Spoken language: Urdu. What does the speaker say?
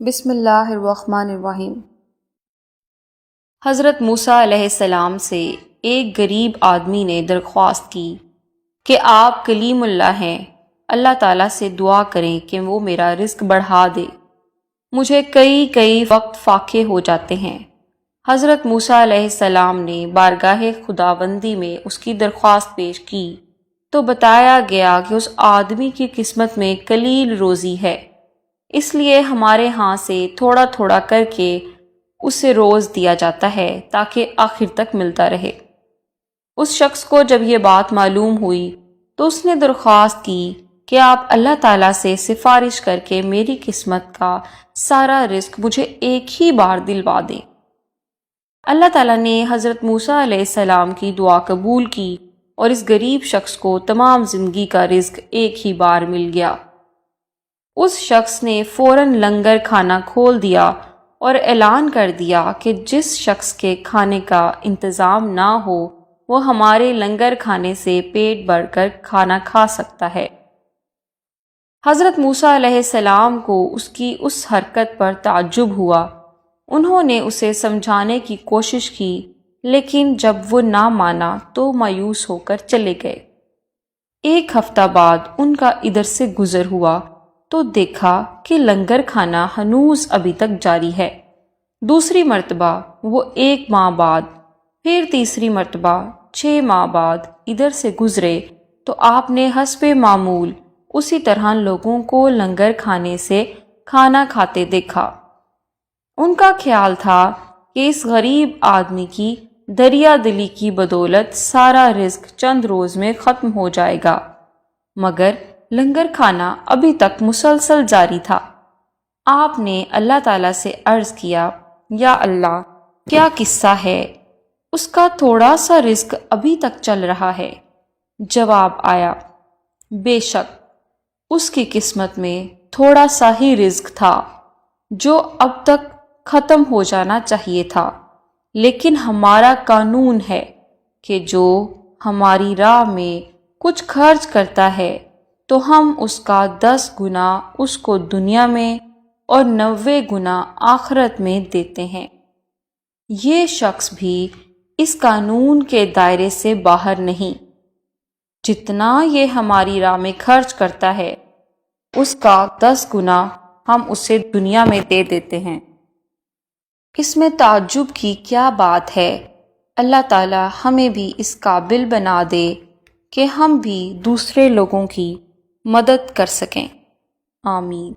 بسم اللہ الرحمن الرحیم۔ حضرت موسیٰ علیہ السلام سے ایک غریب آدمی نے درخواست کی کہ آپ کلیم اللہ ہیں، اللہ تعالیٰ سے دعا کریں کہ وہ میرا رزق بڑھا دے، مجھے کئی وقت فاقے ہو جاتے ہیں۔ حضرت موسیٰ علیہ السلام نے بارگاہ خداوندی میں اس کی درخواست پیش کی تو بتایا گیا کہ اس آدمی کی قسمت میں قلیل روزی ہے، اس لیے ہمارے ہاں سے تھوڑا تھوڑا کر کے اسے روز دیا جاتا ہے تاکہ آخر تک ملتا رہے۔ اس شخص کو جب یہ بات معلوم ہوئی تو اس نے درخواست کی کہ آپ اللہ تعالیٰ سے سفارش کر کے میری قسمت کا سارا رزق مجھے ایک ہی بار دلوا دیں۔ اللہ تعالیٰ نے حضرت موسیٰ علیہ السلام کی دعا قبول کی اور اس غریب شخص کو تمام زندگی کا رزق ایک ہی بار مل گیا۔ اس شخص نے فوراً لنگر کھانا کھول دیا اور اعلان کر دیا کہ جس شخص کے کھانے کا انتظام نہ ہو وہ ہمارے لنگر کھانے سے پیٹ بھر کر کھانا کھا سکتا ہے۔ حضرت موسیٰ علیہ السلام کو اس کی اس حرکت پر تعجب ہوا۔ انہوں نے اسے سمجھانے کی کوشش کی لیکن جب وہ نہ مانا تو مایوس ہو کر چلے گئے۔ ایک ہفتہ بعد ان کا ادھر سے گزر ہوا تو دیکھا کہ لنگر کھانا ہنوز ابھی تک جاری ہے۔ دوسری مرتبہ وہ 1 ماہ بعد، پھر تیسری مرتبہ 6 ماہ بعد ادھر سے گزرے تو آپ نے حسب معمول اسی طرح لوگوں کو لنگر کھانے سے کھانا کھاتے دیکھا۔ ان کا خیال تھا کہ اس غریب آدمی کی دریا دلی کی بدولت سارا رزق چند روز میں ختم ہو جائے گا، مگر لنگر کھانا ابھی تک مسلسل جاری تھا۔ آپ نے اللہ تعالیٰ سے عرض کیا، یا اللہ، کیا قصہ ہے؟ اس کا تھوڑا سا رزق ابھی تک چل رہا ہے۔ جواب آیا، بے شک اس کی قسمت میں تھوڑا سا ہی رزق تھا جو اب تک ختم ہو جانا چاہیے تھا، لیکن ہمارا قانون ہے کہ جو ہماری راہ میں کچھ خرچ کرتا ہے تو ہم اس کا 10 گنا اس کو دنیا میں اور 90 گنا آخرت میں دیتے ہیں۔ یہ شخص بھی اس قانون کے دائرے سے باہر نہیں۔ جتنا یہ ہماری راہ میں خرچ کرتا ہے اس کا 10 گنا ہم اسے دنیا میں دے دیتے ہیں۔ اس میں تعجب کی کیا بات ہے؟ اللہ تعالیٰ ہمیں بھی اس قابل بنا دے کہ ہم بھی دوسرے لوگوں کی مدد کر سکیں۔ آمین۔